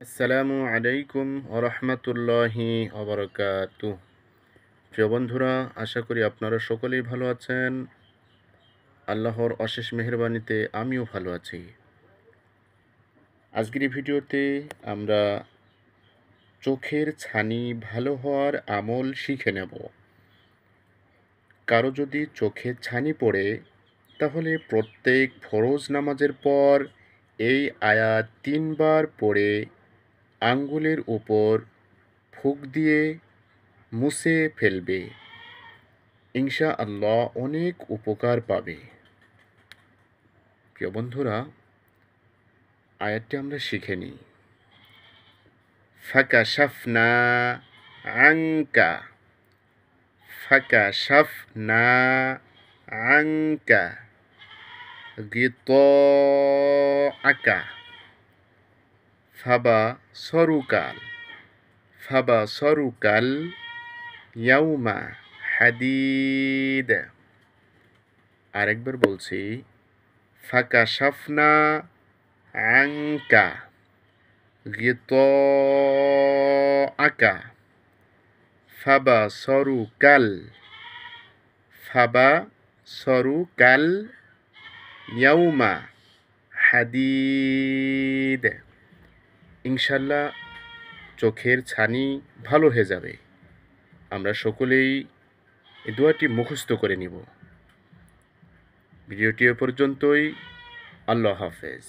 আসসালামু আলাইকুম ওরহমতুল্লাহি অবরকাতু। প্রিয় বন্ধুরা, আশা করি আপনারা সকলেই ভালো আছেন। আল্লাহর অশেষ মেহেরবানিতে আমিও ভালো আছি। আজকের এই ভিডিওতে আমরা চোখের ছানি ভালো হওয়ার আমল শিখে নেব। কারো যদি চোখে ছানি পড়ে, তাহলে প্রত্যেক ফরজ নামাজের পর এই আয়াত 3 বার পড়ে আঙ্গুলের উপর ফুঁক দিয়ে মুছে ফেলবে। ইনশাআল্লাহ অনেক উপকার পাবে। প্রিয় বন্ধুরা, আয়াতটি আমরা শিখে নিই। ফাকাশাফনা আনকা, ফাকাশাফনা আনকা গিতাআকা ফাবাসরুকাল, ফাবাসরুকাল ইয়াউমা হাদিদ। আরেকবার বলছি, ফাকাশাফনা আনকা গিতাআকা ফাবাসরুকাল, ফাবাসরুকাল ইয়াউমা হাদিদ। ইনশাল্লাহ চোখের ছানি ভালো হয়ে যাবে। আমরা সকলেই এই দোয়াটি মুখস্থ করে নিব। ভিডিওটি এ পর্যন্তই। আল্লাহ হাফেজ।